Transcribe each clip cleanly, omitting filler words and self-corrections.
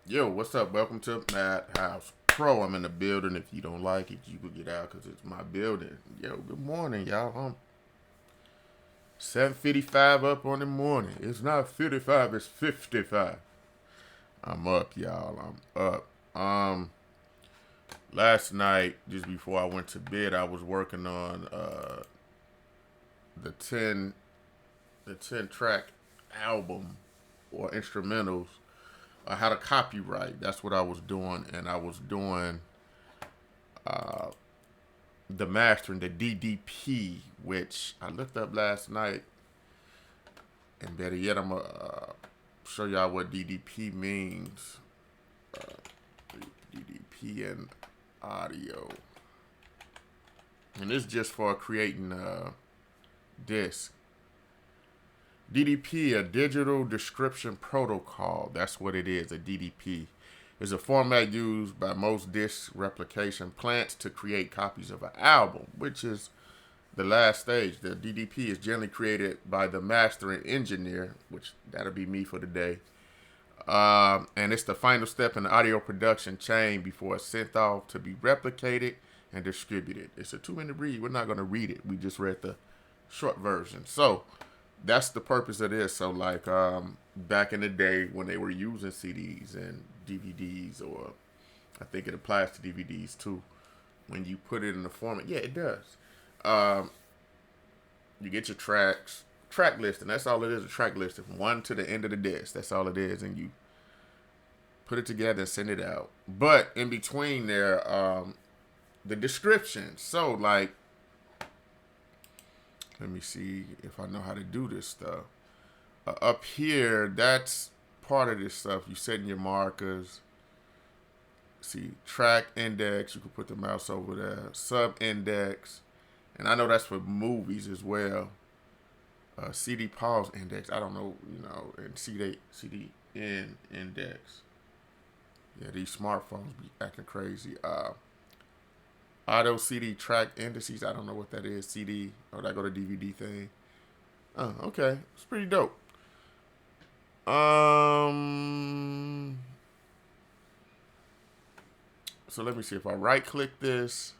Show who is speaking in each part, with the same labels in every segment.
Speaker 1: Yo, what's up? Welcome to Madhouse Pro. I'm in the building. If you don't like it, you could get out because it's my building. Yo, good morning, y'all. I'm 7:55 up on the morning. It's not 55, it's 55. I'm up, y'all. I'm up. Last night, just before I went to bed, I was working on the 10 the 10 track album or instrumentals. I had a copyright. That's what I was doing, and I was doing the mastering, the DDP, which I looked up last night, and better yet, I'm gonna show y'all what DDP means. DDP and audio, and it's just for creating disc. DDP, a digital description protocol. That's what it is. A DDP is a format used by most disc replication plants to create copies of an album, which is the last stage. The DDP is generally created by the mastering engineer, which that'll be me for the day. And it's the final step in the audio production chain before it's sent off to be replicated and distributed. It's a 2 minute read. We're not going to read it. We just read the short version. So that's the purpose of this. So like back in the day when they were using CDs and DVDs, or I think it applies to DVDs too. When you put it in the format, yeah, it does. Um, you get your track list, and that's all it is, a track list from one to the end of the disc. That's all it is, and you put it together and send it out. But in between there, the description. So like, let me see if I know how to do this stuff. Up here, that's part of this stuff. You set in your markers. See, track index. You can put the mouse over there. Sub index, and I know that's for movies as well. CD pause index. I don't know, and CD in index. Yeah, these smartphones be acting crazy. Auto CD track indices. I don't know what that is. CD. Oh, that go to DVD thing. Oh, okay. It's pretty dope. Um. So let me see if I right click this.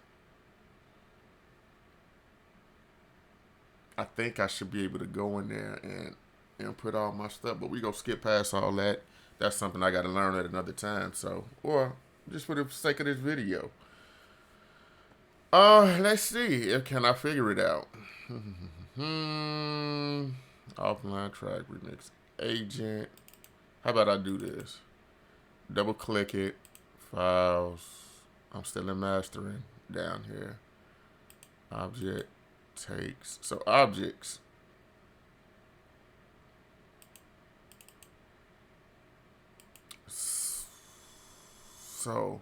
Speaker 1: I think I should be able to go in there and put all my stuff, but we gonna skip past all that. That's something I got to learn at another time. So, or just for the sake of this video. Let's see. Can I figure it out? Offline track remix agent. How about I do this? Double click it. Files. I'm still in mastering down here. Object takes. So objects. So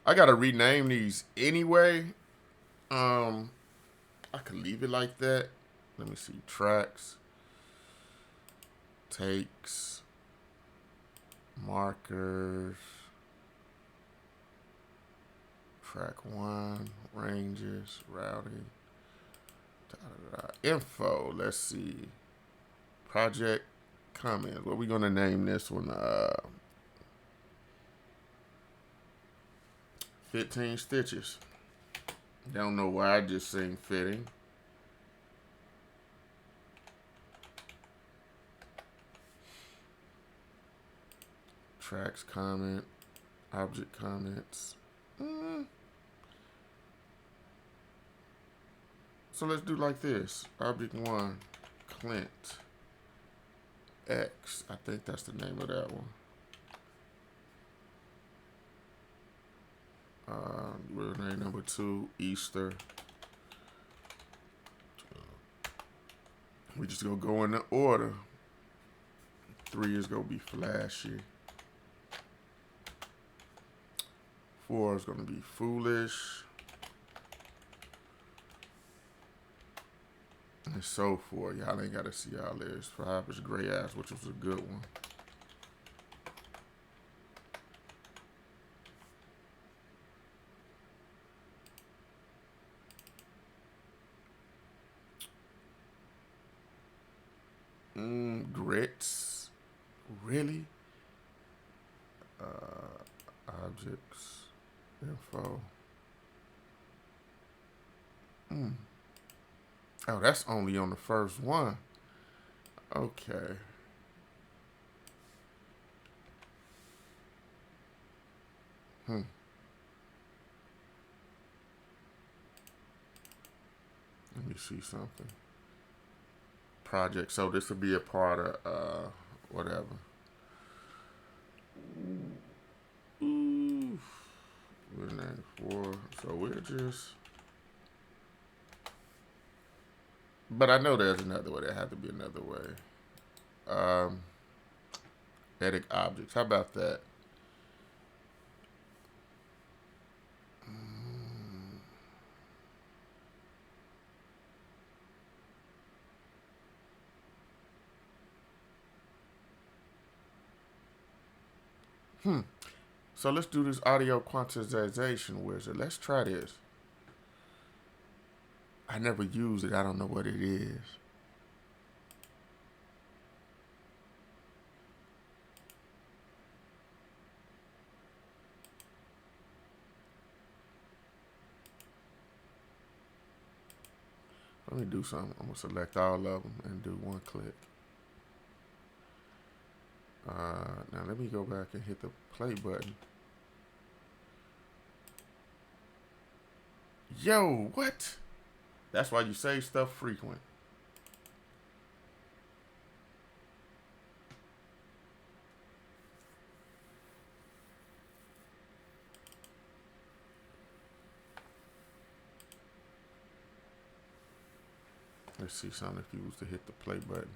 Speaker 1: I gotta rename these anyway. I could leave it like that. Let me see. Tracks, takes, markers, track one, ranges, routing, info. Let's see. Project comments. What we gonna name this one? 15 stitches. Don't know why I just sing fitting. Tracks comment, object comments. So let's do like this. Object one, Clint X. I think that's the name of that one. Real name number two, Easter. We just gonna go in the order. 3 is gonna be flashy. 4 is gonna be foolish. And so forth. Y'all ain't gotta see all this. 5 is gray ass, which was a good one. Grits. Really? Objects. Info. Oh, that's only on the first one. Okay. Let me see something. Project. So this will be a part of whatever. Ooh. We're 94. So we're just. But I know there's another way. There had to be another way. Edit objects. How about that? So let's do this audio quantization wizard. Let's try this. I never use it. I don't know what it is. Let me do something. I'm going to select all of them and do one click. Now let me go back and hit the play button. Yo, what? That's why you save stuff frequent. Let's see something if you was to hit the play button.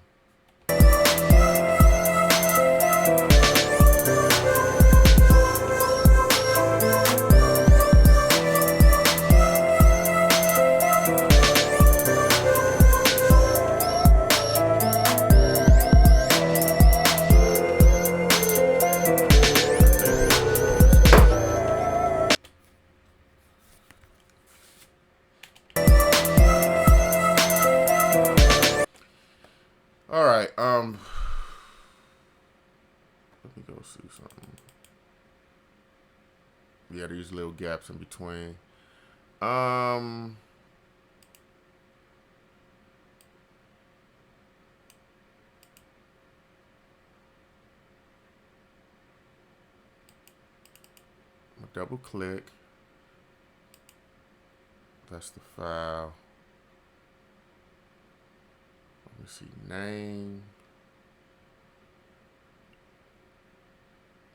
Speaker 1: All right, let me go see something. Yeah, these little gaps in between. Double click. That's the file. Let me see, name.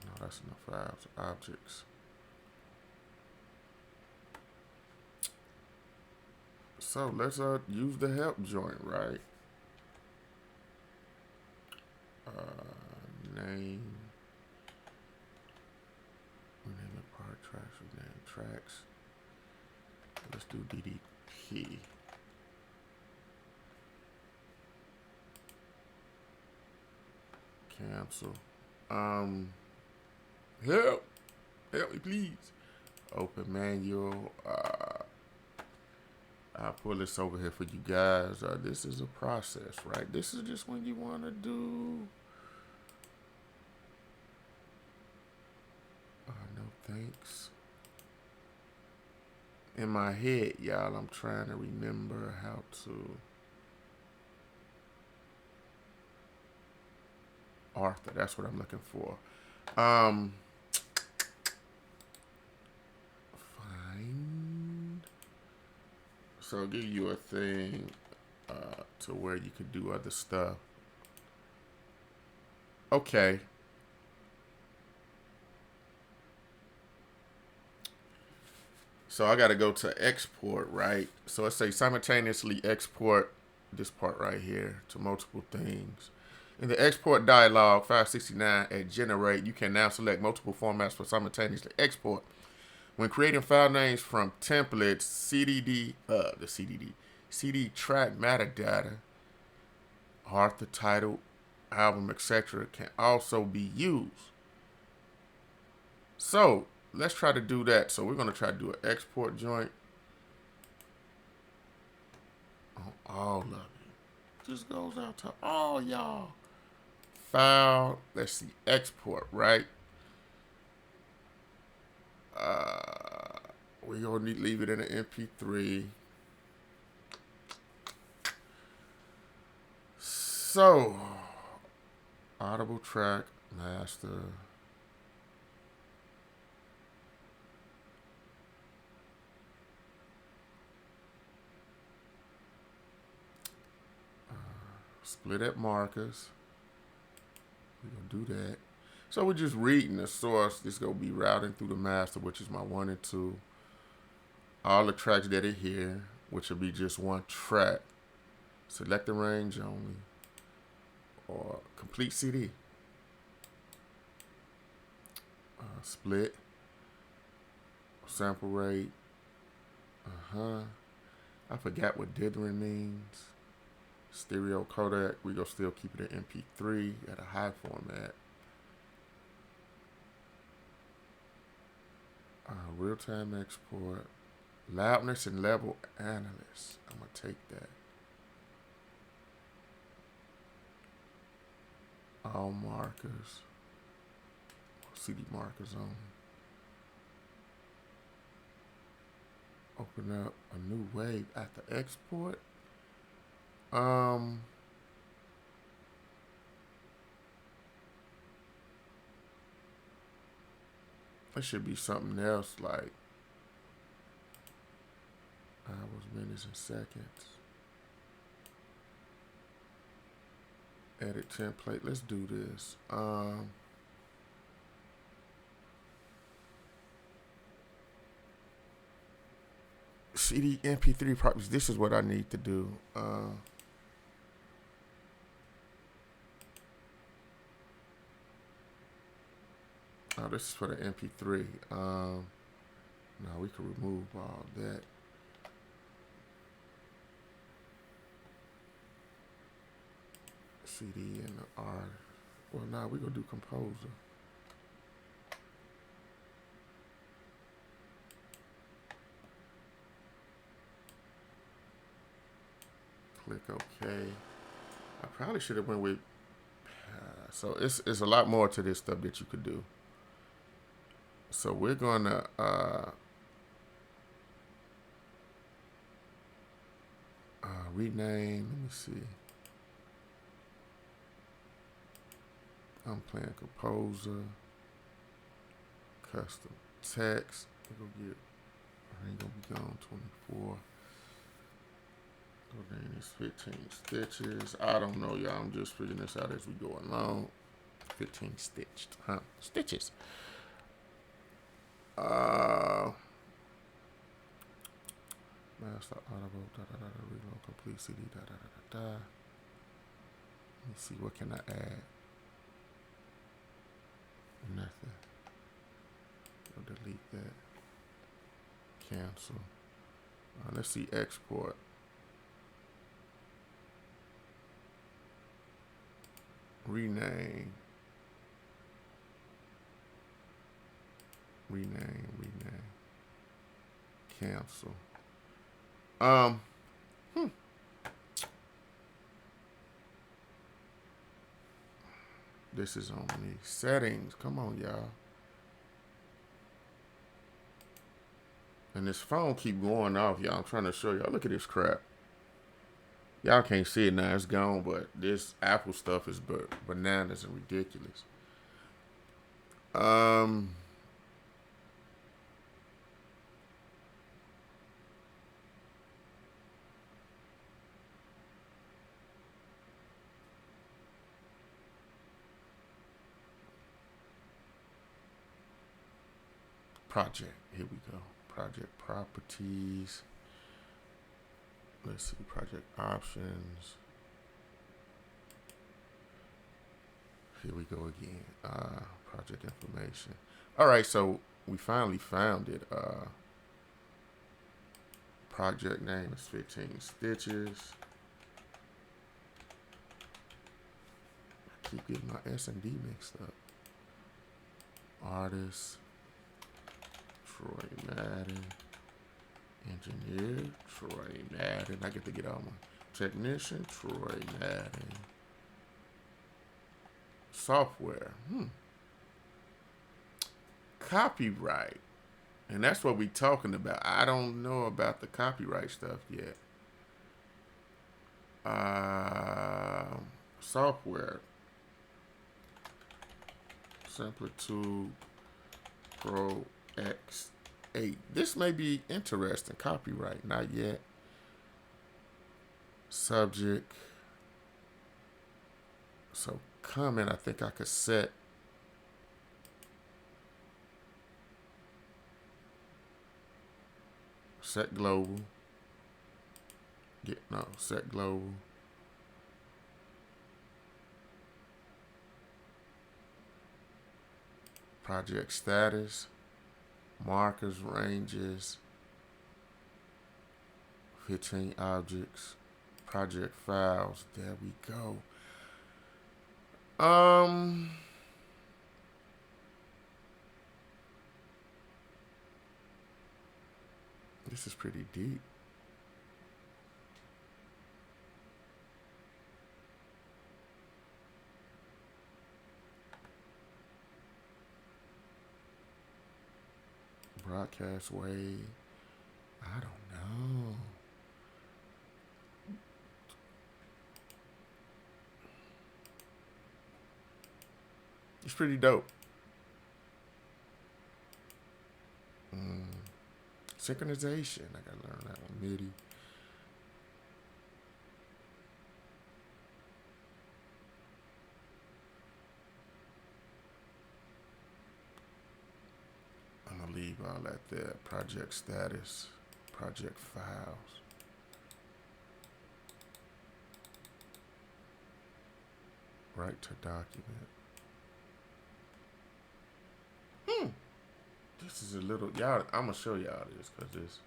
Speaker 1: No, that's enough files. Objects. So let's use the help joint, right? Name. We name it part tracks. We name tracks. Let's do DDP. Cancel. Help me please. Open manual. I'll pull this over here for you guys. This is a process, right? This is just when you want to do. No thanks. In my head, y'all, I'm trying to remember how to. Arthur, that's what I'm looking for. Find. So I'll give you a thing to where you could do other stuff. Okay. So I got to go to export, right? So it says simultaneously export this part right here to multiple things. In the export dialog, 569 at generate, you can now select multiple formats for simultaneously export. When creating file names from templates, CD track metadata, author, title, album, etc. can also be used. So let's try to do that. So we're going to try to do an export joint on all of it. Just goes out to all y'all. File, let's see, export, right? We gonna need leave it in an MP3. So, Audible track master. Split at markers. We're gonna do that. So we're just reading the source. This gonna be routing through the master, which is my 1 and 2. All the tracks that are here, which will be just one track. Select the range only, or complete CD. Split, sample rate. I forgot what dithering means. Stereo codec, we gonna still keep it at MP3 at a high format. Real-time export. Loudness and level analyst. I'm gonna take that. All markers. CD markers on. Open up a new wave after export. It should be something else like hours, minutes, and seconds. Edit template. Let's do this. CD MP3 properties. This is what I need to do. Oh, this is for the MP3. Now we can remove all that. CD and the R. Well, now we're gonna do Composer. Click OK. I probably should have went with. So it's a lot more to this stuff that you could do. So we're gonna rename. Let me see. I'm playing Composer. Custom text. We're gonna get. I ain't gonna be gone 24. Then it's 15 stitches. I don't know, y'all. I'm just figuring this out as we go along. 15 stitched, huh? Stitches. Master Audible, reload, complete CD, Let me see, what can I add? Nothing. I'll delete that. Cancel. Let's see, export. Rename. Cancel. This is on the settings. Come on, y'all. And this phone keep going off, y'all. I'm trying to show y'all. Look at this crap. Y'all can't see it now. It's gone, but this Apple stuff is bananas and ridiculous. Project. Here we go. Project properties. Let's see. Project options. Here we go again. Project information. All right. So we finally found it. Project name is 15 stitches. I keep getting my S&D mixed up. Artist. Troy Madden. Engineer, Troy Madden. I get to get all my technician, Troy Madden. Software. Copyright. And that's what we talking about. I don't know about the copyright stuff yet. Software. Simplitude Pro X8. This may be interesting. Copyright, not yet. Subject. So comment, I think I could set global. Set global. Project status. Markers, ranges. 15 objects. Project files. There we go. This is pretty deep. Broadcast way. I don't know. It's pretty dope. Synchronization. I gotta learn that one. MIDI. I'm gonna leave all that there. Project status. Project files. Right to document. This is a little, y'all, I'm gonna show y'all this because this,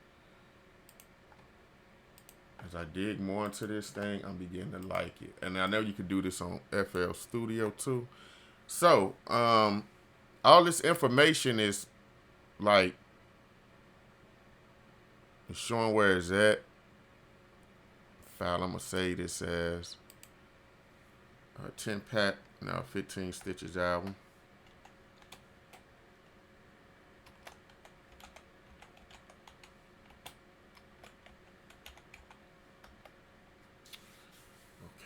Speaker 1: as I dig more into this thing, I'm beginning to like it. And I know you can do this on FL Studio too. So, all this information is like, it's showing where it's at. File, I'm gonna say this as 10 pack, 15 stitches album.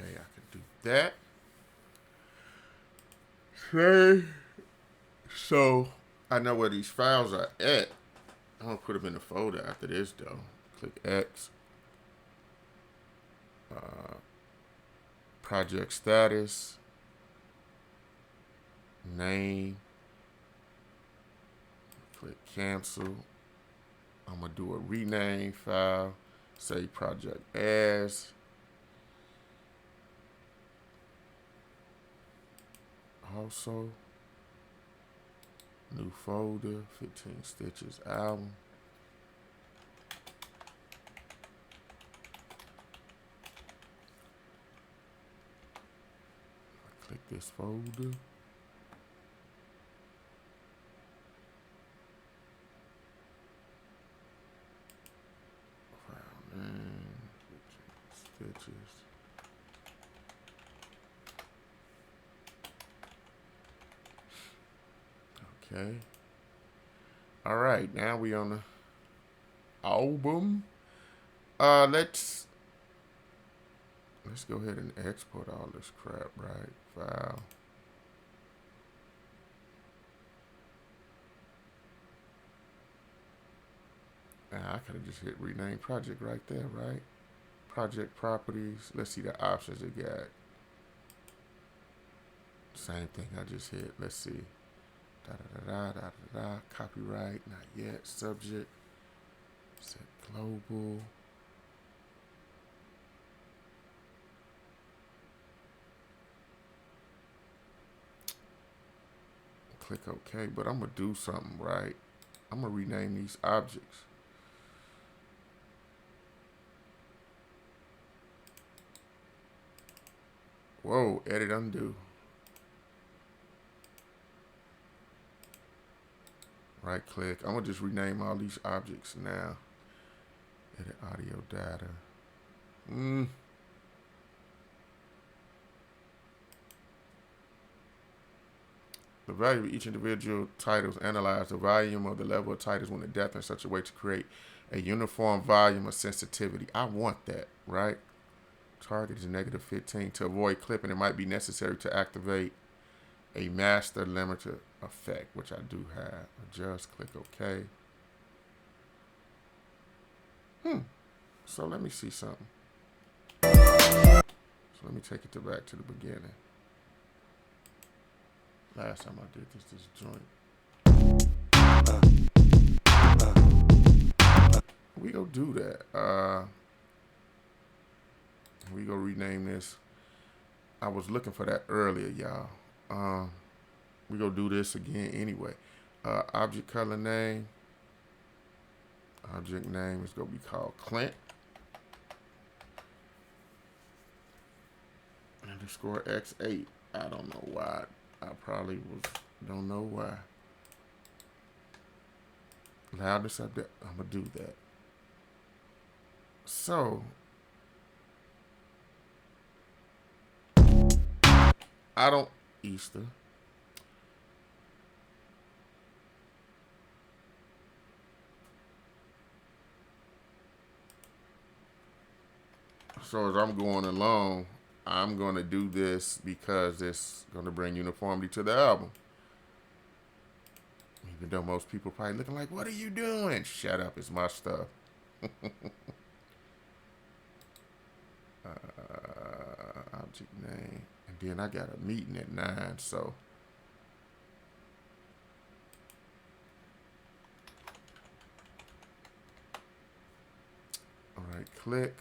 Speaker 1: Okay, I can do that. Okay. So I know where these files are at. I'm gonna put them in the folder after this though. Click X. Project status. Name. Click cancel. I'm gonna do a rename file. Say project as. Also, new folder, 15 stitches album. Click this folder. File name, 15 stitches. Okay. All right, now we on the album. Let's go ahead and export all this crap, right? File. Now I could have just hit rename project right there, right? Project properties. Let's see the options it got. Same thing I just hit. Let's see. Da da da da da da da. Copyright, not yet. Subject. Set global. Click OK, but I'm gonna do something right. I'm gonna rename these objects. Whoa, edit undo. Right click. I'm gonna just rename all these objects now. Edit audio data. The value of each individual title is analyzed. The volume of the level of titles when the depth in such a way to create a uniform volume of sensitivity. I want that, right? Target is -15. To avoid clipping, it might be necessary to activate a master limiter effect, which I do have. Adjust, click OK. So let me see something. So let me take it back to the beginning. Last time I did this joint. We go do that. We go rename this. I was looking for that earlier, y'all. We go do this again anyway. Object color name. Object name is gonna be called Clint. Underscore X8. I don't know why. I probably don't know why. Loudness up there. I'm gonna do that. So I don't Easter. So as I'm going along, I'm going to do this because it's going to bring uniformity to the album. Even though most people probably looking like, what are you doing? Shut up, it's my stuff. Object name. And then I got a meeting at 9, so. All right, click.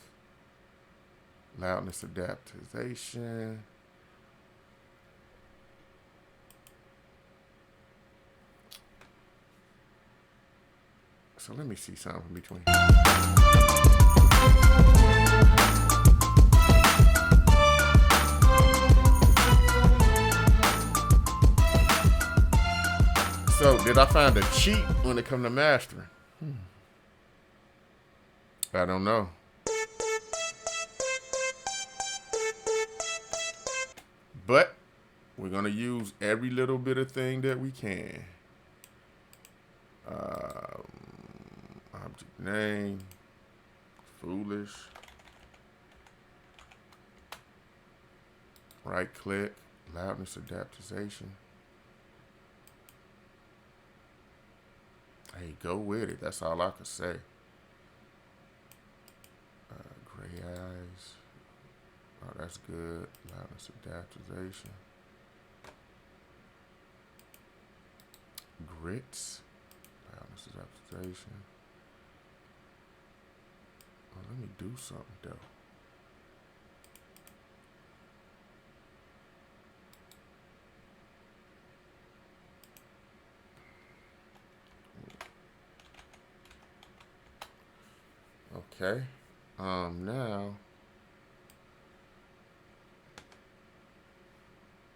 Speaker 1: Loudness adaptation. So let me see something in between. So did I find a cheat when it come to mastering? I don't know. But we're going to use every little bit of thing that we can. Object name. Foolish. Right click. Loudness adaptation. Hey, go with it. That's all I can say. Gray eyes. Oh, that's good. Loudness adaptation. Grits. Loudness adaptation. Oh, let me do something though. Okay. Now.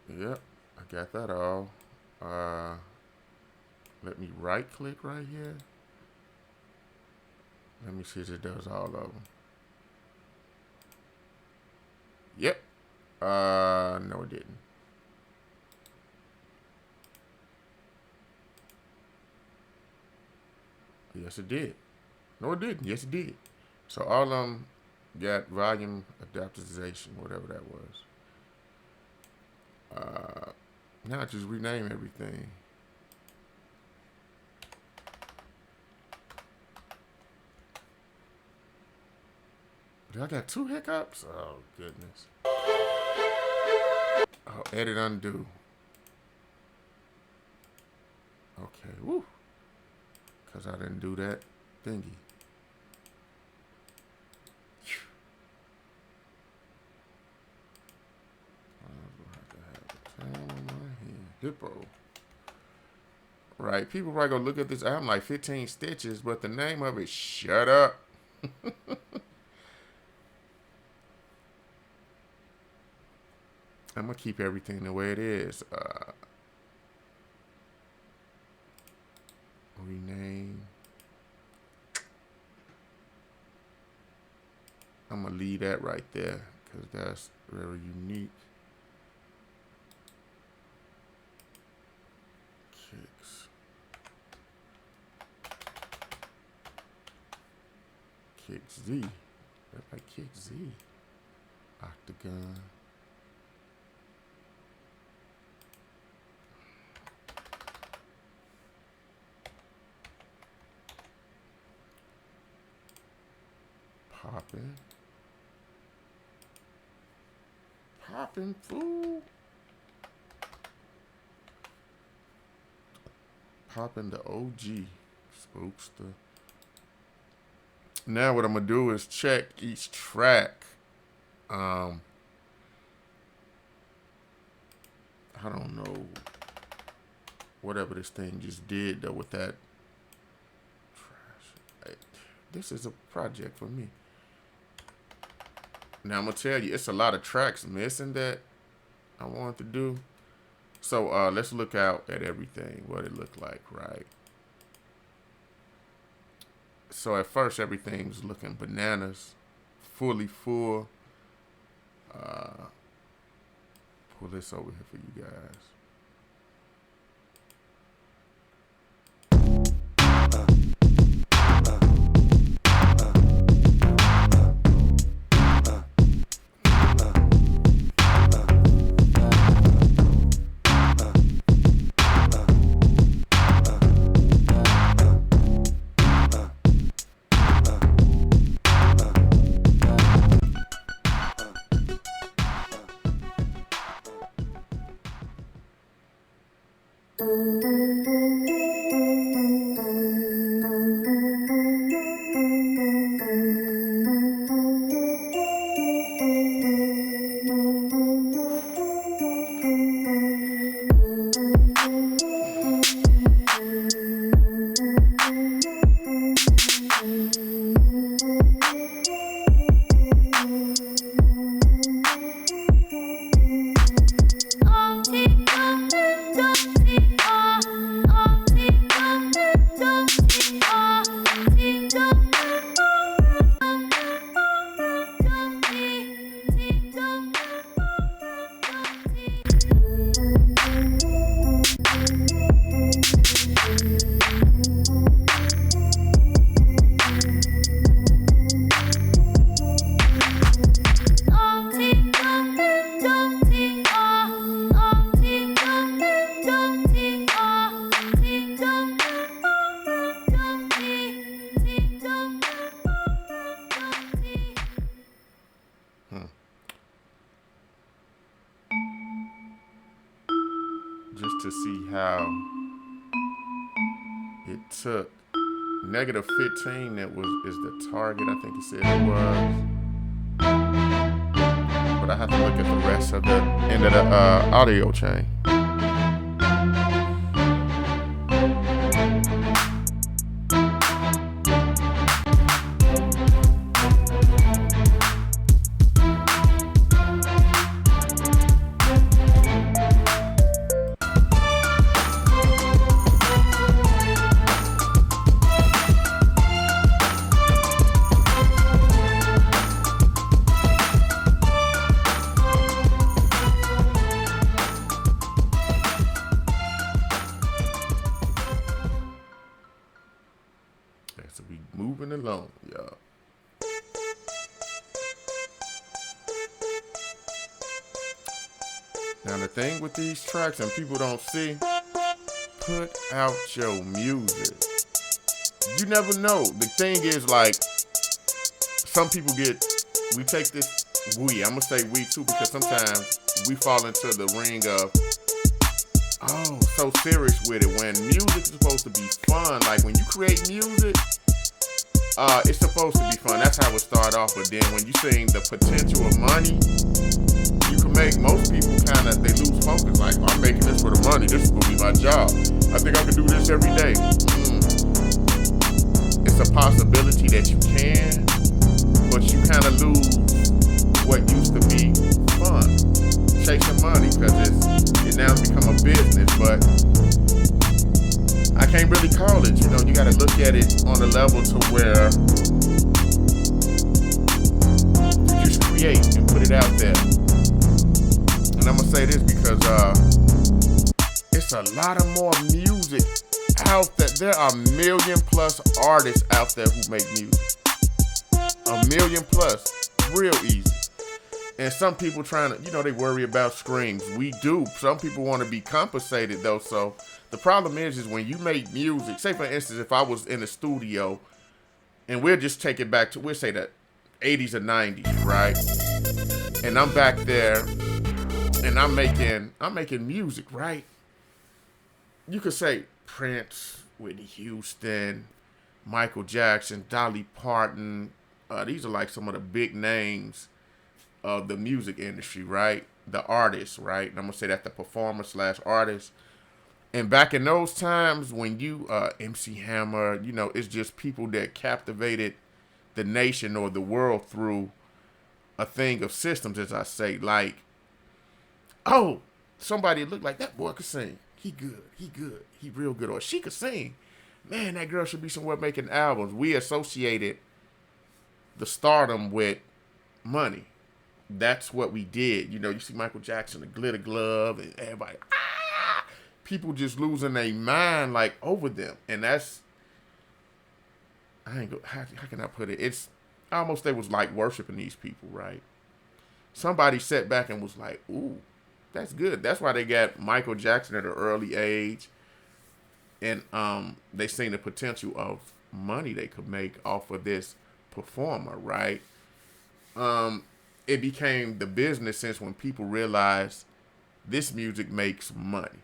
Speaker 1: Yep, I got that all. Let me right click right here. Let me see if it does all of them. Yep. No it didn't. Yes it did. No it didn't. Yes it did. So all of them got volume adaptation, whatever that was. Now just rename everything. Did I got 2 hiccups? Oh, goodness. Oh, edit undo. Okay, woo. Because I didn't do that thingy. Hippo. Right, people probably gonna look at this album like 15 stitches, but the name of it, shut up. I'm gonna keep everything the way it is. Rename. I'm gonna leave that right there because that's very unique. Kick Z. Everybody Kick Z. Octagon. Poppin'. Poppin', fool. Poppin' the OG. Spookster. Now what I'm going to do is check each track. I don't know. Whatever this thing just did, though, with that trash. This is a project for me. Now, I'm going to tell you, it's a lot of tracks missing that I wanted to do. So, let's look out at everything, what it looked like, right? So, at first, everything's looking bananas, fully full. Pull this over here for you guys. Just to see how it took negative 15 that is the target, I think he said it was. But I have to look at the rest of the end of the audio chain. So we moving along, y'all. Now the thing with these tracks, and people don't see, put out your music. You never know. The thing is, like, some people we take this, I'm gonna say we too, because sometimes we fall into the ring of, oh, so serious with it, when music is supposed to be fun. Like, when you create music, it's supposed to be fun. That's how it start off. But then when you sing the potential of money, you can make most people they lose focus. Like, I'm making this for the money. This is gonna be my job. I think I can do this every day. It's a possibility that you can, but you kind of lose what used to be fun, chasing money, because it now become a business. But I can't really call it. You got to look at it on a level to where you just create and put it out there. And I'm gonna say this because it's a lot of more music out there. There are 1 million+ artists out there who make music. a million plus, real easy. And some people trying to, they worry about streams. We do. Some people want to be compensated though. So the problem is when you make music, say for instance, if I was in the studio and we'll just take it back to, we'll say the 80s or 90s, right? And I'm back there and I'm making music, right? You could say Prince, Whitney Houston, Michael Jackson, Dolly Parton. These are like some of the big names of the music industry, right? The artists, right? And I'm gonna say that the performer / artist. And back in those times when you MC Hammer, it's just people that captivated the nation or the world through a thing of systems, as I say, like, oh, somebody looked like that boy could sing. He good, he real good, or she could sing. Man, that girl should be somewhere making albums. We associated the stardom with money. That's what we did. You see Michael Jackson, the glitter glove, and everybody, people just losing their mind like over them. And that's, how can I put it? It's almost, they was like worshiping these people, right? Somebody sat back and was like, ooh, that's good. That's why they got Michael Jackson at an early age. And they seen the potential of money they could make off of this performer, right? It became the business since when people realized this music makes money.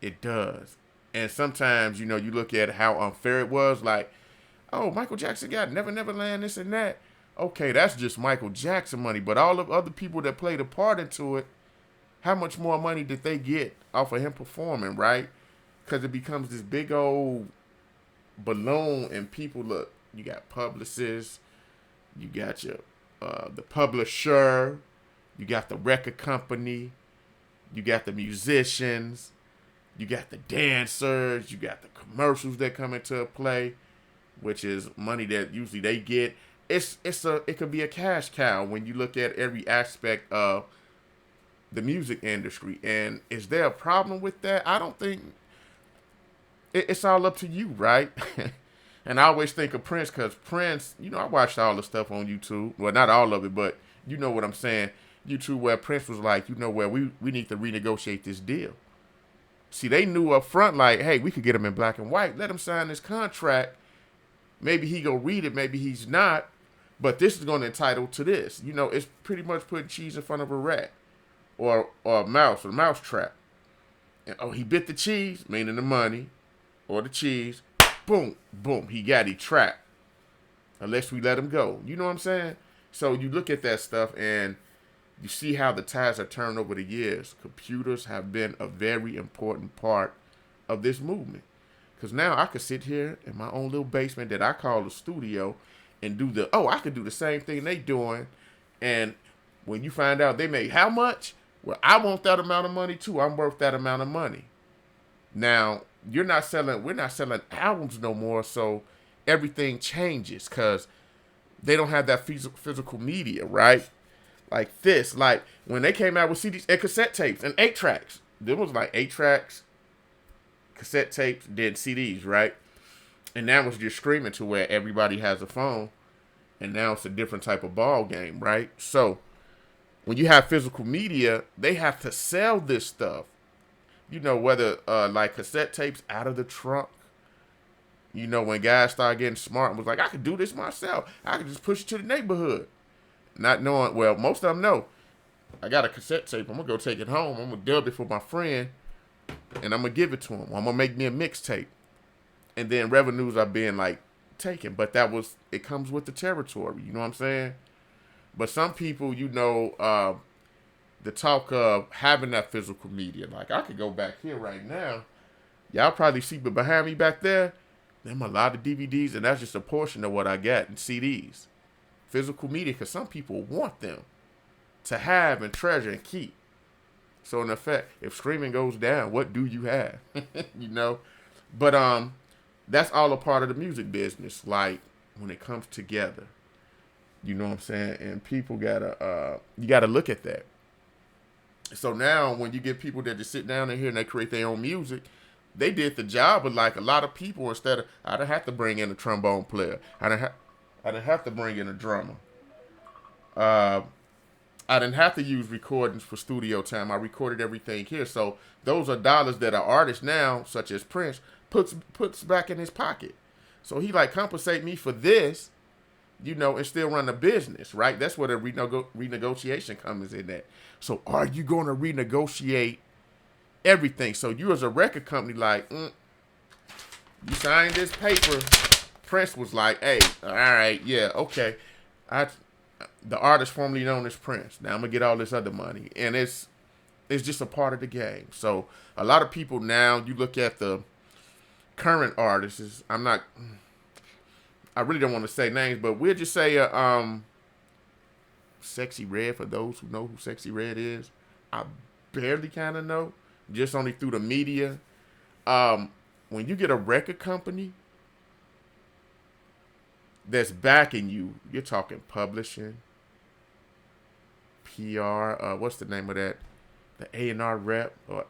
Speaker 1: It does. And sometimes, you look at how unfair it was, like, oh, Michael Jackson got Never Neverland, this and that. Okay, that's just Michael Jackson money. But all of other people that played a part into it, how much more money did they get off of him performing, right? Because it becomes this big old balloon, and people look, you got publicists, you got your the publisher, you got the record company, you got the musicians, you got the dancers, you got the commercials that come into play, which is money that usually they get. It could be a cash cow when you look at every aspect of the music industry. And is there a problem with that? I don't think. It's all up to you, right? And I always think of Prince, because Prince, I watched all the stuff on YouTube. Well, not all of it, but you know what I'm saying. YouTube, where Prince was like, we need to renegotiate this deal. See, they knew up front, like, hey, we could get him in black and white. Let him sign this contract. Maybe he go read it. Maybe he's not. But this is going to entitle to this. It's pretty much putting cheese in front of a rat or a mouse, or a mouse trap. And, oh, he bit the cheese, meaning the money, or the cheese. Boom, boom. He got it trapped. Unless we let him go. You know what I'm saying? So you look at that stuff and you see how the tides are turned over the years. Computers have been a very important part of this movement. Because now I could sit here in my own little basement that I call the studio and I could do the same thing they doing. And when you find out they make how much, well, I want that amount of money too. I'm worth that amount of money. Now, we're not selling albums no more, so everything changes because they don't have that physical media, right? Like this, like when they came out with CDs and cassette tapes and 8 tracks. There was like 8 tracks, cassette tapes, then CDs, right? And now it's just streaming to where everybody has a phone, and now it's a different type of ball game, right? So when you have physical media, they have to sell this stuff. Whether like cassette tapes out of the trunk. When guys start getting smart and was like, I could do this myself. I could just push it to the neighborhood. Not knowing, well, most of them know. I got a cassette tape. I'm going to go take it home. I'm going to dub it for my friend, and I'm going to give it to him. I'm going to make me a mixtape. And then revenues are being, like, taken. But it comes with the territory. You know what I'm saying? But some people, the talk of having that physical media. Like, I could go back here right now. Y'all probably see, but behind me back there, them a lot of DVDs, and that's just a portion of what I got in CDs. Physical media, because some people want them to have and treasure and keep. So, in effect, if streaming goes down, what do you have? But that's all a part of the music business, like, when it comes together. You know what I'm saying? And people you gotta look at that. So now when you get people that just sit down in here and they create their own music, they did the job of like a lot of people. Instead of, I don't have to bring in a trombone player. I don't have, I didn't have to bring in a drummer. Uh, I didn't have to use recordings for studio time. I recorded everything here. So those are dollars that an artist now, such as Prince, puts back in his pocket. So he like compensate me for this, and still run a business, right? That's where the renegotiation comes in at. So are you going to renegotiate everything? So you as a record company, like, you signed this paper. Prince was like, hey, all right, yeah, okay. The artist formerly known as Prince. Now I'm gonna get all this other money, and it's just a part of the game. So a lot of people now, you look at the current artists. I really don't want to say names, but we'll just say Sexy Red, for those who know who Sexy Red is. I barely kind of know, just only through the media. When you get a record company that's backing you, you're talking publishing, PR. What's the name of that? The A&R rep, or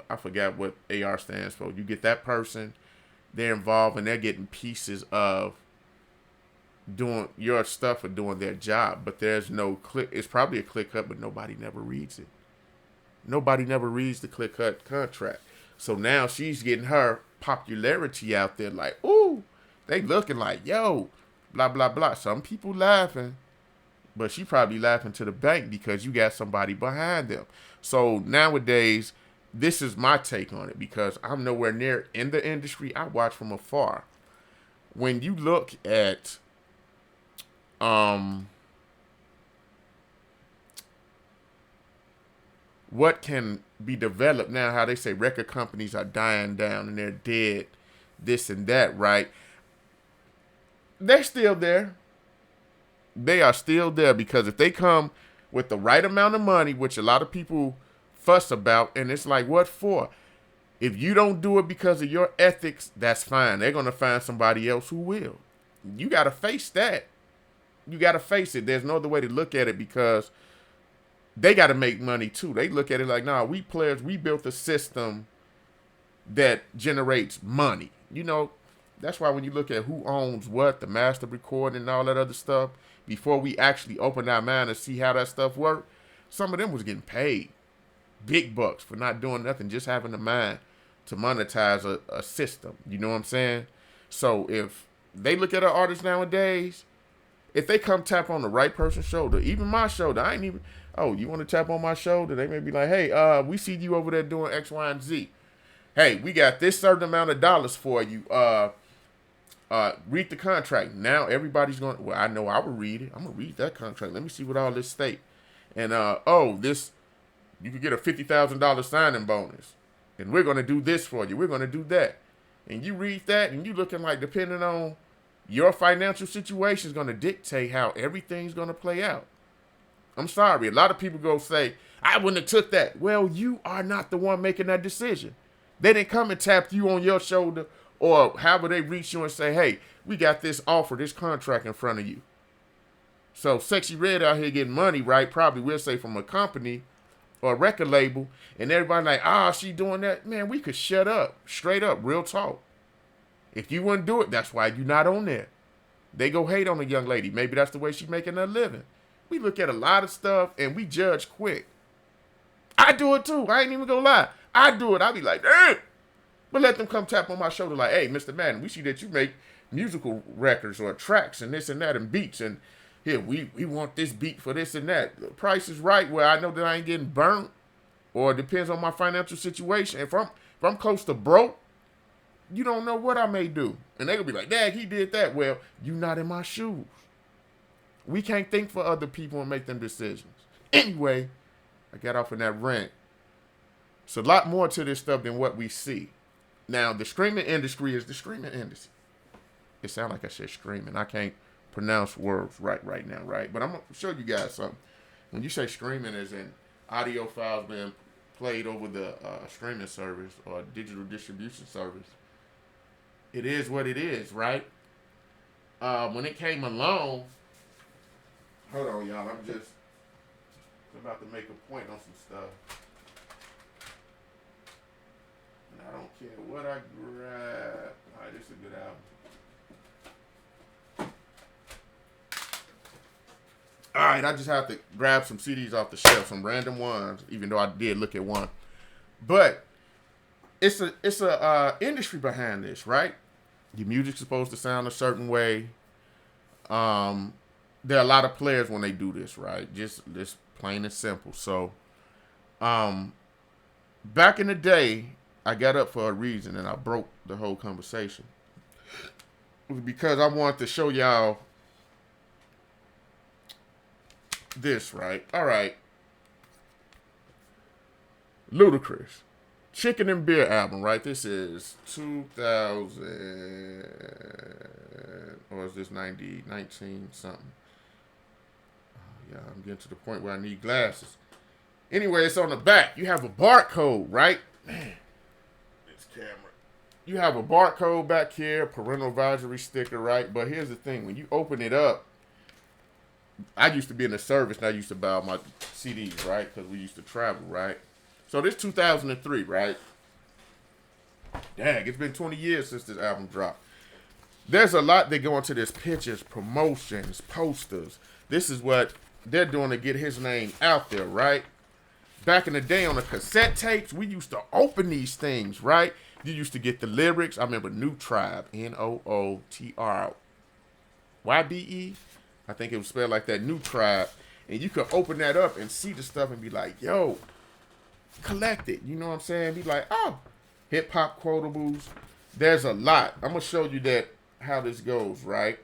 Speaker 1: I forgot what AR stands for. You get that person, they're involved, and they're getting pieces of doing your stuff or doing their job. But there's no click. It's probably a click cut, but nobody never reads it. Nobody never reads the click cut contract. So now she's getting her popularity out there, like, ooh, they looking like, yo, blah blah blah. Some people laughing, but she probably laughing to the bank because you got somebody behind them. So nowadays, this is my take on it because I'm nowhere near in the industry. I watch from afar. When you look at what can be developed now, how they say record companies are dying down and they're dead, this and that, right? They're still there. They are still there because if they come with the right amount of money, which a lot of people fuss about, and it's like, what for? If you don't do it because of your ethics, that's fine. They're going to find somebody else who will. You got to face that. You got to face it. There's no other way to look at it because they got to make money too. They look at it like, nah, we players, we built a system that generates money. That's why when you look at who owns what, the master recording and all that other stuff, before we actually opened our mind to see how that stuff worked, some of them was getting paid big bucks for not doing nothing, just having the mind to monetize a system. You know what I'm saying? So if they look at an artist nowadays, if they come tap on the right person's shoulder, even my shoulder, I ain't even, oh, you want to tap on my shoulder? They may be like, hey, we see you over there doing X, Y, and Z. Hey, we got this certain amount of dollars for you. Read the contract. Now everybody's going, well, I know I will read it. I'm going to read that contract. Let me see what all this state. And, this, you could get a $50,000 signing bonus. And we're going to do this for you. We're going to do that. And you read that and you looking like, depending on your financial situation, is going to dictate how everything's going to play out. I'm sorry. A lot of people go say, I wouldn't have took that. Well, you are not the one making that decision. They didn't come and tap you on your shoulder or however they reach you and say, hey, we got this offer, this contract in front of you. So Sexy Red out here getting money, right? Probably we'll say from a company or a record label. And everybody like, she doing that. Man, we could shut up. Straight up, real talk. If you wouldn't do it, that's why you're not on there. They go hate on a young lady. Maybe that's the way she's making her living. We look at a lot of stuff and we judge quick. I do it too. I ain't even gonna lie. I do it. I be like, damn. But let them come tap on my shoulder like, hey, Mr. Madden, we see that you make musical records or tracks and this and that and beats. And here, we want this beat for this and that. The price is right where I know that I ain't getting burnt, or it depends on my financial situation. If I'm close to broke, you don't know what I may do. And they gonna be like, Dad, he did that. Well, you not in my shoes. We can't think for other people and make them decisions. Anyway, I got off in that rant. It's a lot more to this stuff than what we see. Now, the streaming industry is the streaming industry. It sounds like I said streaming. I can't pronounce words right now, right? But I'm going to show you guys something. When you say streaming as in audio files being played over the streaming service or digital distribution service, it is what it is, right? When it came along, hold on, y'all. I'm about to make a point on some stuff. And I don't care what I grab. All right, this is a good album. All right, I just have to grab some CDs off the shelf, some random ones, even though I did look at one. But it's a industry behind this, right? Your music's supposed to sound a certain way. There are a lot of players when they do this, right? Just plain and simple. So, back in the day, I got up for a reason and I broke the whole conversation. It was because I wanted to show y'all this, right? All right. Ludacris. Chicken and Beer album, right? This is 2000, or is this 19 something? Yeah, I'm getting to the point where I need glasses. Anyway, it's on the back. You have a barcode, right? Man, this camera. You have a barcode back here, parental advisory sticker, right? But here's the thing. When you open it up, I used to be in the service and I used to buy all my CDs, right? Because we used to travel, right? So this 2003, right? Dang, it's been 20 years since this album dropped. There's a lot that go into this: pictures, promotions, posters. This is what they're doing to get his name out there, right? Back in the day on the cassette tapes, we used to open these things, right? You used to get the lyrics. I remember New Tribe, Nootroybe. I think it was spelled like that, New Tribe. And you could open that up and see the stuff and be like, yo, collect it. You know what I'm saying? Be like, oh, hip hop quotables. There's a lot. I'm gonna show you that how this goes, right?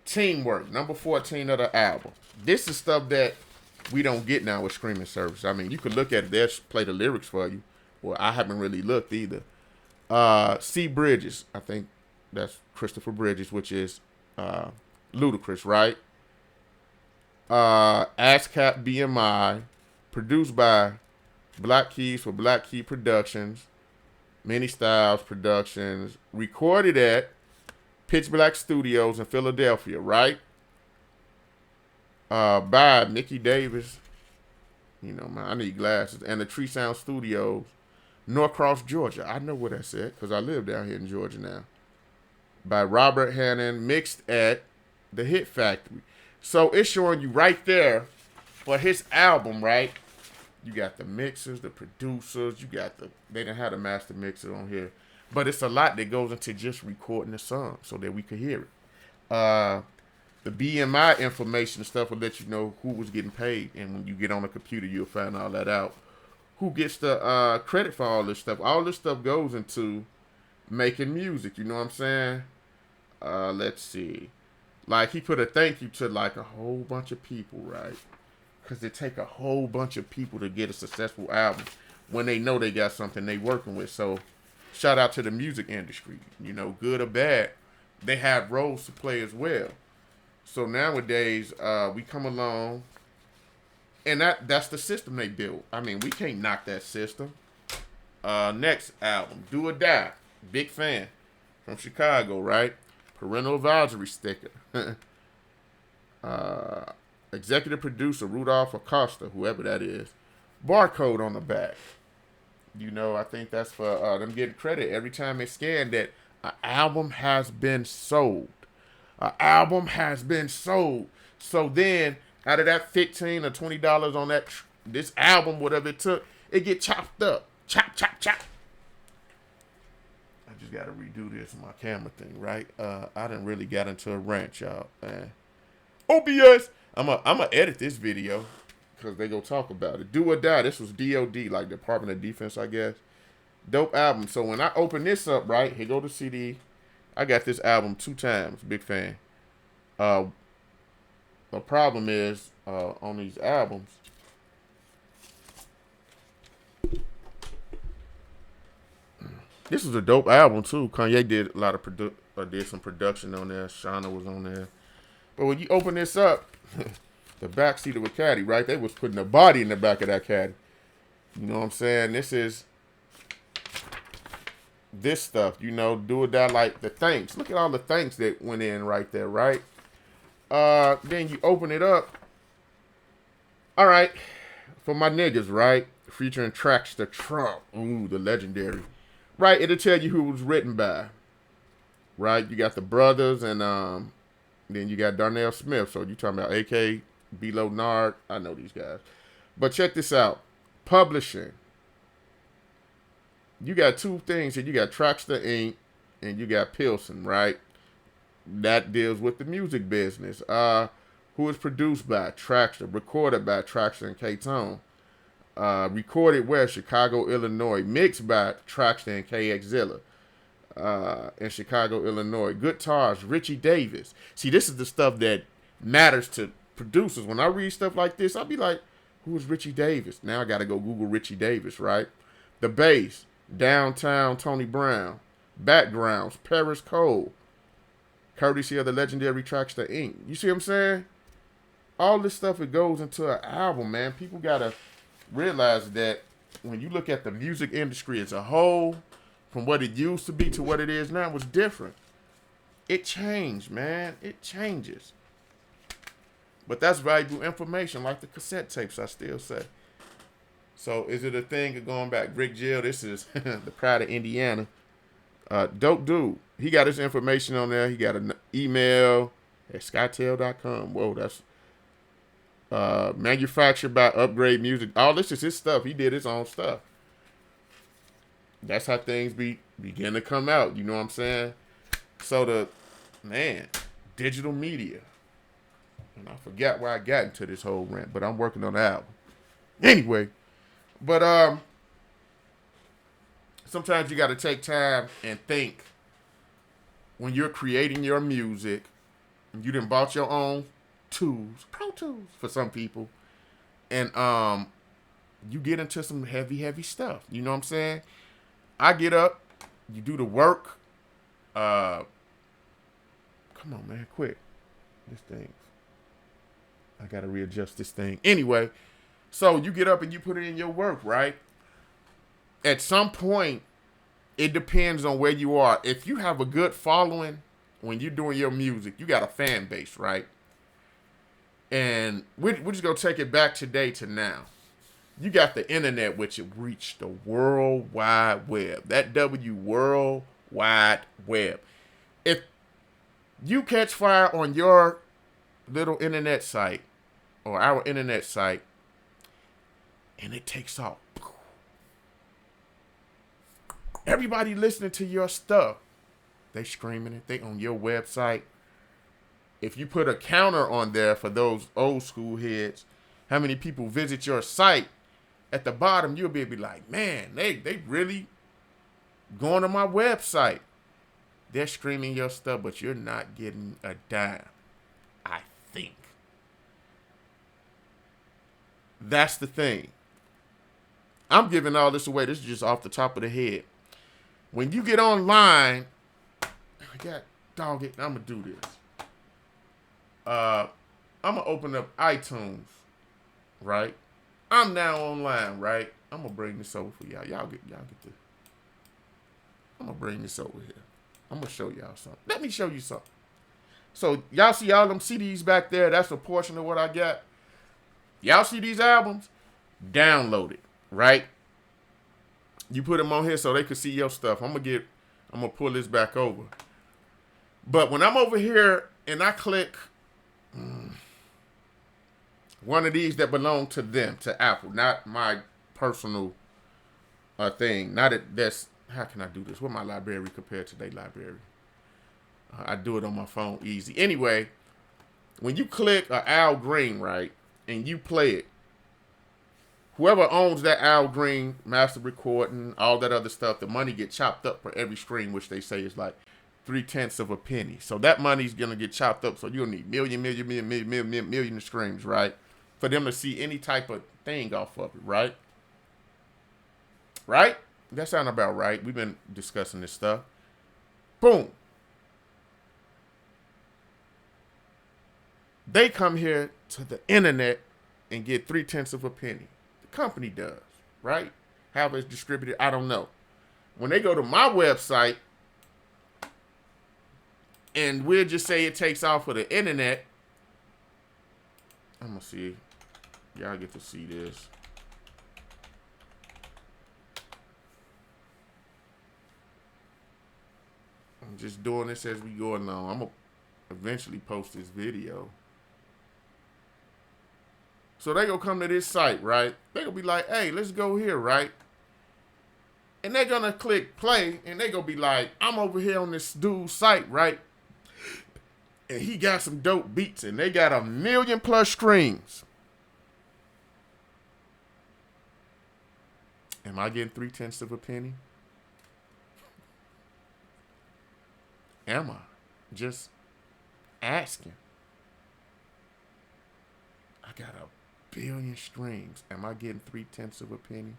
Speaker 1: Teamwork, number 14 of the album. This is stuff that we don't get now with streaming service. I mean, you could look at it, they'll play the lyrics for you. Well, I haven't really looked either. C. Bridges, I think that's Christopher Bridges, which is Ludacris, right? ASCAP BMI, produced by Black Keys for Black Key Productions, Many Styles Productions, recorded at Pitch Black Studios in Philadelphia, right? By Nikki Davis. You know, man, I need glasses. And the Tree Sound Studios, Norcross, Georgia. I know where that's at because I live down here in Georgia now. By Robert Hannon, mixed at the Hit Factory. So it's showing you right there for his album, right? You got the mixers, the producers, they didn't have the master mixer on here. But it's a lot that goes into just recording the song so that we could hear it. The BMI information and stuff will let you know who was getting paid. And when you get on the computer, you'll find all that out. Who gets the credit for all this stuff? All this stuff goes into making music, you know what I'm saying? Let's see. Like, he put a thank you to, like, a whole bunch of people, right? Because it take a whole bunch of people to get a successful album when they know they got something they working with. So, shout out to the music industry. You know, good or bad, they have roles to play as well. So, nowadays, we come along, and that's the system they built. I mean, we can't knock that system. Next album, Do or Die. Big fan. From Chicago, right? Parental advisory sticker. Executive producer Rudolph Acosta, whoever that is. Barcode on the back. You know, I think that's for them getting credit every time they scan that an album has been sold. An album has been sold. So then, out of that $15 or $20 on this album, whatever it took, it get chopped up. Chop, chop, chop. I just got to redo this on my camera thing, right? I done really got into a rant, y'all. OBS. I'm gonna edit this video because they go talk about it. Do or Die. This was DOD, like Department of Defense, I guess. Dope album. So when I open this up, right, here go the CD. I got this album 2 times. Big fan. The problem is on these albums, this is a dope album too. Kanye did a lot of did some production on there. Shauna was on there. But when you open this up, the back seat of a caddy, right? They was putting a body in the back of that caddy. You know what I'm saying? This is this stuff, you know, Do or Die, like the thanks. Look at all the thanks that went in right there, right? Then you open it up. All right. For my niggas, right? Featuring Trackster Trump. Ooh, the legendary. Right, it'll tell you who it was written by. Right? You got the brothers and Then you got Darnell Smith. So you talking about AK, Belo Nard. I know these guys. But check this out. Publishing. You got two things here. You got Traxtor Inc. and you got Pilsen, right? That deals with the music business. Who is produced by Traxtor, recorded by Traxtor and K-Tone. Recorded where? Chicago, Illinois. Mixed by Traxtor and KX Zilla. In Chicago, Illinois. Guitars, Richie Davis. See, this is the stuff that matters to producers. When I read stuff like this, I'll be like, who is Richie Davis? Now I got to go Google Richie Davis, right? The bass, Downtown Tony Brown. Backgrounds, Paris Cole. Courtesy of the legendary Traxtor Inc. You see what I'm saying? All this stuff, it goes into an album, man. People got to realize that when you look at the music industry as a whole, from what it used to be to what it is now, was different. It changed, man. It changes. But that's valuable information, like the cassette tapes, I still say. So is it a thing of going back? Rick Jill, this is the pride of Indiana. Dope dude. He got his information on there. He got an email at skytel.com. Whoa, that's manufactured by Upgrade Music. All this is his stuff. He did his own stuff. That's how things begin to come out. You know what I'm saying? So digital media. And I forgot where I got into this whole rant, but I'm working on the album. Anyway, but sometimes you got to take time and think when you're creating your music. You done bought your own tools, Pro Tools for some people, and you get into some heavy stuff. You know what I'm saying? I get up, you do the work. Come on, man, quick. This thing. I gotta readjust this thing. Anyway, so you get up and you put it in your work, right? At some point, it depends on where you are. If you have a good following when you're doing your music, you got a fan base, right? And we're just going to take it back today to now. You got the internet, which reached the World Wide Web. That World Wide Web. If you catch fire on your little internet site or our internet site and it takes off, everybody listening to your stuff, they screaming it. They on your website. If you put a counter on there for those old school heads, how many people visit your site, at the bottom you'll be able to be like, man, they really going to my website. They're screaming your stuff, but you're not getting a dime, I think. That's the thing. I'm giving all this away. This is just off the top of the head. When you get online, God dog it, I'm going to do this. I'm going to open up iTunes, right? I'm now online, right? I'm going to bring this over for y'all. Y'all get this. I'm going to bring this over here. I'm going to show y'all something. Let me show you something. So y'all see all them CDs back there? That's a portion of what I got. Y'all see these albums? Download it, right? You put them on here so they can see your stuff. I'm going to pull this back over. But when I'm over here and I click one of these that belong to them, to Apple, not my personal thing. That's, how can I do this? What my library compared to their library? I do it on my phone easy. Anyway, when you click Al Green, right, and you play it, whoever owns that Al Green master recording, all that other stuff, the money get chopped up for every stream, which they say is like 0.3 of a penny. So that money's gonna get chopped up. So you'll need million streams, right, for them to see any type of thing off of it, right? Right? That sound about right. We've been discussing this stuff. Boom. They come here to the internet and get 0.3 of a penny. The company does, right? How it's distributed, I don't know. When they go to my website, and we'll just say it takes off for the internet, I'm going to see. Y'all get to see this. I'm just doing this as we go along. eventually post this video. So they gonna come to this site, right? They gonna be like, hey, let's go here, right? And they're gonna click play, and they gonna be like, I'm over here on this dude's site, right? And he got some dope beats, and they got 1 million plus streams. Am I getting 3/10 of a penny? Am I? Just asking. I got 1 billion streams. Am I getting 3/10 of a penny?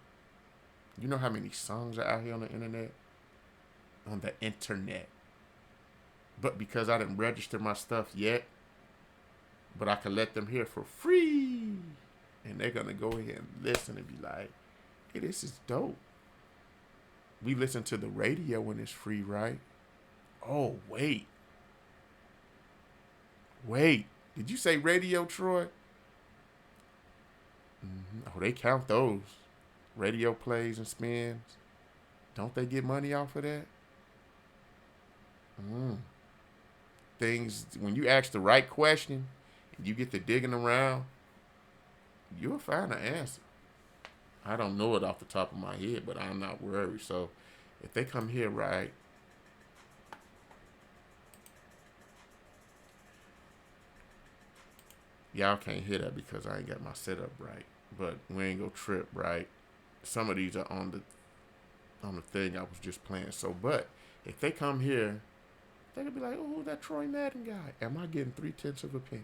Speaker 1: You know how many songs are out here on the internet? On the internet. But because I didn't register my stuff yet, but I can let them hear for free. And they're going to go ahead and listen and be like, hey, this is dope. We listen to the radio when it's free, right? Oh, wait. Wait. Did you say radio, Troy? Mm-hmm. Oh, they count those. Radio plays and spins. Don't they get money off of that? Things, when you ask the right question and you get to digging around, you'll find an answer. I don't know it off the top of my head, but I'm not worried. So if they come here, right, y'all can't hear that because I ain't got my setup right. But we ain't gonna trip, right? Some of these are on the thing I was just playing. So, but if they come here, they're gonna be like, oh, that Troy Madden guy. Am I getting 3/10 of a penny?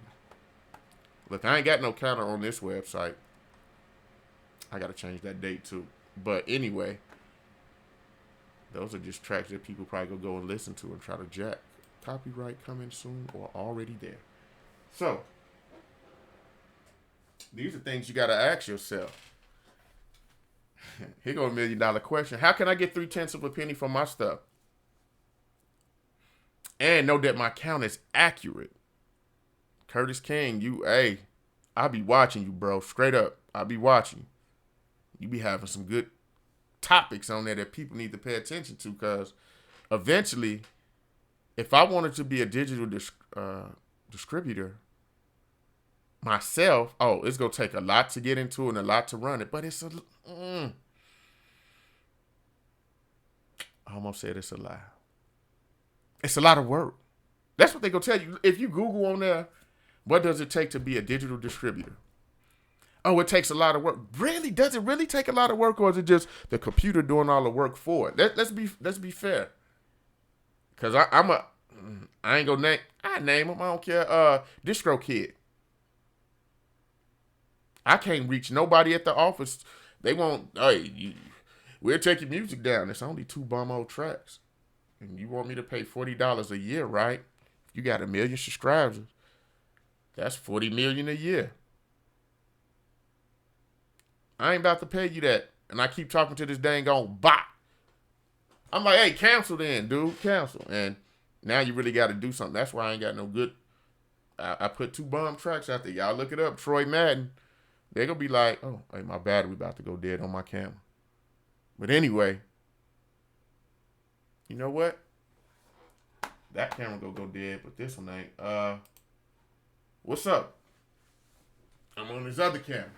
Speaker 1: Look, I ain't got no counter on this website. I gotta change that date too. But anyway, those are just tracks that people probably gonna go and listen to and try to jack. Copyright coming soon or already there. So, these are things you gotta ask yourself. Here go $1 million question. How can I get 3/10 of a penny for my stuff? And know that my count is accurate. Curtis King, I'll be watching you, bro. Straight up. I'll be watching you. You be having some good topics on there that people need to pay attention to, because eventually, if I wanted to be a digital distributor myself, it's going to take a lot to get into it and a lot to run it, but it's I almost said it's a lie. It's a lot of work. That's what they're going to tell you. If you Google on there, what does it take to be a digital distributor? Oh, it takes a lot of work. Really? Does it really take a lot of work, or is it just the computer doing all the work for it? Let's be fair. Because I ain't going to name him. I don't care. DistroKid. I can't reach nobody at the office. They won't, we'll take your music down. It's only 2 bum old tracks. And you want me to pay $40 a year, right? If you got 1 million subscribers, that's $40 million a year. I ain't about to pay you that. And I keep talking to this dang on bot. I'm like, hey, cancel then, dude. Cancel. And now you really got to do something. That's why I ain't got no good. I put 2 bomb tracks out there. Y'all look it up. Troy Madden. They're going to be like, oh, hey, my battery about to go dead on my camera. But anyway, you know what? That camera going to go dead, but this one ain't. What's up? I'm on this other camera.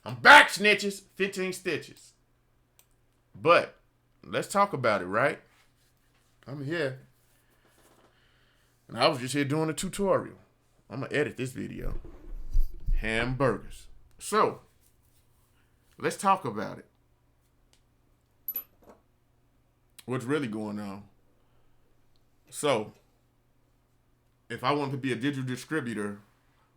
Speaker 1: I'm back, snitches. 15 stitches. But let's talk about it, right? I'm here. And I was just here doing a tutorial. I'm going to edit this video. Hamburgers. So, let's talk about it. What's really going on? So, if I want to be a digital distributor,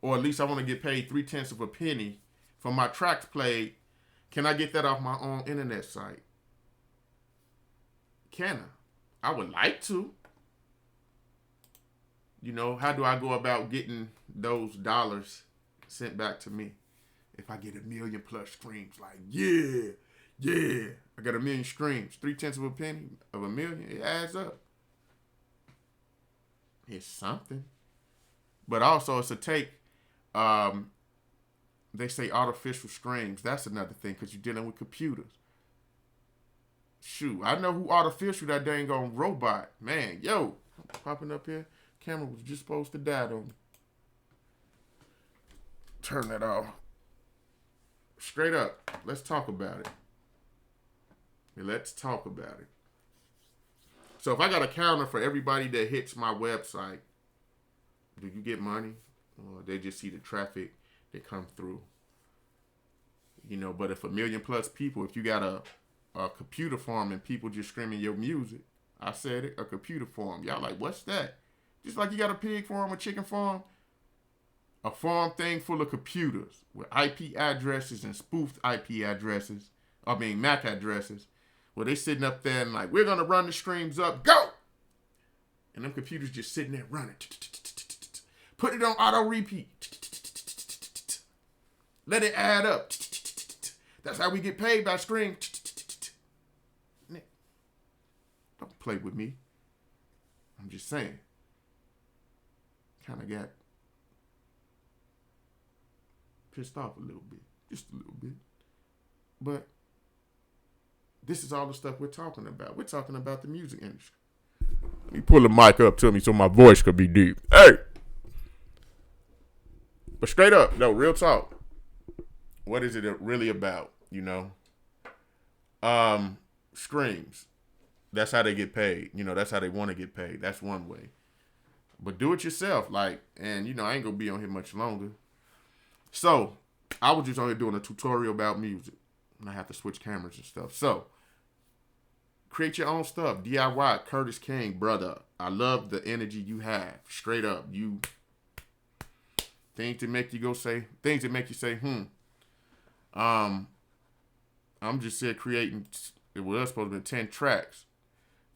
Speaker 1: or at least I want to get paid 3/10 of a penny for my tracks played, can I get that off my own internet site? Can I? I would like to. You know, how do I go about getting those dollars sent back to me? If I get 1 million plus streams, like, yeah, I got 1 million streams, 3/10 of a penny of 1 million, it adds up. It's something. But also, it's a take. They say artificial streams. That's another thing, because you're dealing with computers. Shoot, I know who artificial that dang on robot. Man, popping up here. Camera was just supposed to die on me. Turn that off. Straight up. Let's talk about it. Let's talk about it. So if I got a counter for everybody that hits my website, do you get money? Or they just see the traffic that come through? But if 1 million plus people, if you got a computer farm and people just streaming your music, I said it, a computer farm. Y'all like, what's that? Just like you got a pig farm, a chicken farm, a farm thing full of computers with IP addresses and spoofed IP addresses, MAC addresses, where they sitting up there and like, we're going to run the streams up, go! And them computers just sitting there running. Put it on auto repeat. Let it add up. That's how we get paid by stream. Don't play with me. I'm just saying. Kind of got pissed off a little bit. Just a little bit. But this is all the stuff we're talking about. We're talking about the music industry. Let me pull the mic up to me so my voice could be deep. Hey! But straight up, no, real talk. What is it really about, Streams. That's how they get paid. That's how they want to get paid. That's one way. But do it yourself. I ain't going to be on here much longer. So, I was just on here doing a tutorial about music. And I have to switch cameras and stuff. So, create your own stuff. DIY, Curtis King, brother. I love the energy you have. Straight up. Things that make you say, I'm just here creating, it was supposed to be 10 tracks.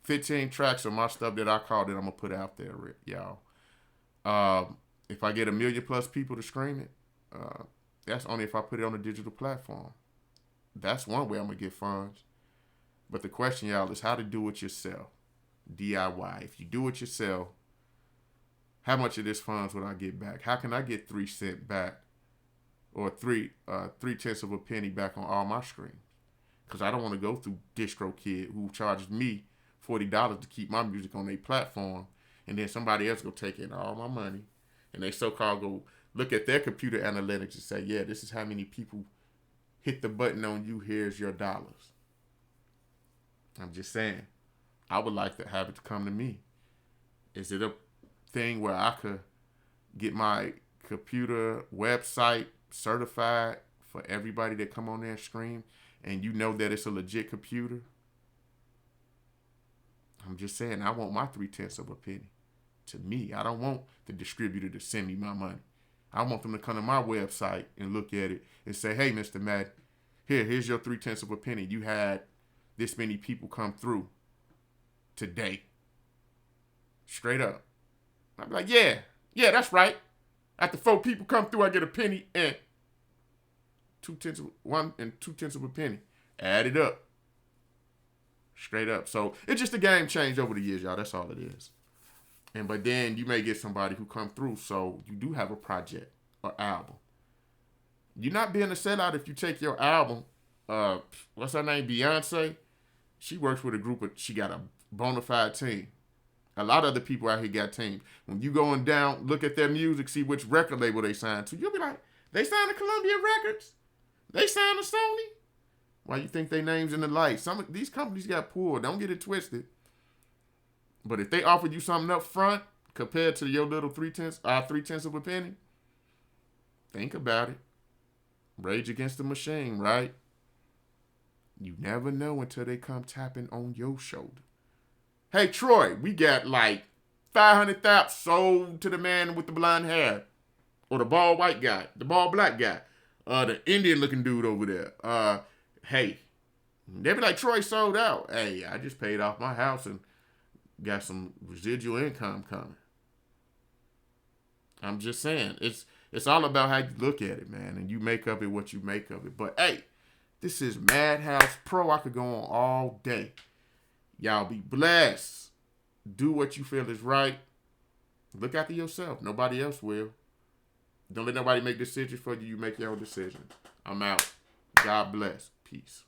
Speaker 1: 15 tracks of my stuff that I called it, I'm going to put out there, y'all. If I get 1 million plus people to stream it, that's only if I put it on a digital platform. That's one way I'm going to get funds. But the question, y'all, is how to do it yourself. DIY. If you do it yourself, how much of this funds would I get back? How can I get 3 cents back or 3/10 of a penny back on all my streams? Because I don't want to go through DistroKid, who charges me $40 to keep my music on their platform, and then somebody else go take in all my money, and they so-called go look at their computer analytics and say, yeah, this is how many people hit the button on you, here's your dollars. I'm just saying, I would like to have it to come to me. Is it a thing where I could get my computer website certified for everybody that come on there and stream, and that it's a legit computer? I'm just saying, I want my 3/10 of a penny to me. I don't want the distributor to send me my money. I want them to come to my website and look at it and say, hey, Mr. Matt, here's your 3/10 of a penny. You had this many people come through today. Straight up. I'm like, yeah, that's right. After 4 people come through, I get a penny and 2/10 of a penny. Add it up. Straight up. So it's just a game change over the years, y'all. That's all it is. But then you may get somebody who come through, so you do have a project or album. You're not being a sellout if you take your album. What's her name? Beyonce. She works with a group she got a bona fide team. A lot of other people out here got teams. When you going down, look at their music, see which record label they signed to, you'll be like, they signed to Columbia Records? They signed to Sony? Why you think their name's in the light? Some of these companies got pulled. Don't get it twisted. But if they offered you something up front compared to your little 3/10 of a penny, think about it. Rage Against the Machine, right? You never know until they come tapping on your shoulder. Hey, Troy, we got like 500,000 sold to the man with the blonde hair. Or the bald white guy. The bald black guy. The Indian looking dude over there. Hey, they be like, Troy sold out. Hey, I just paid off my house and got some residual income coming. I'm just saying, it's all about how you look at it, man, and you make of it what you make of it. But hey, this is Madhouse Pro. I could go on all day. Y'all be blessed. Do what you feel is right. Look after yourself. Nobody else will. Don't let nobody make decisions for you. You make your own decisions. I'm out. God bless. Peace.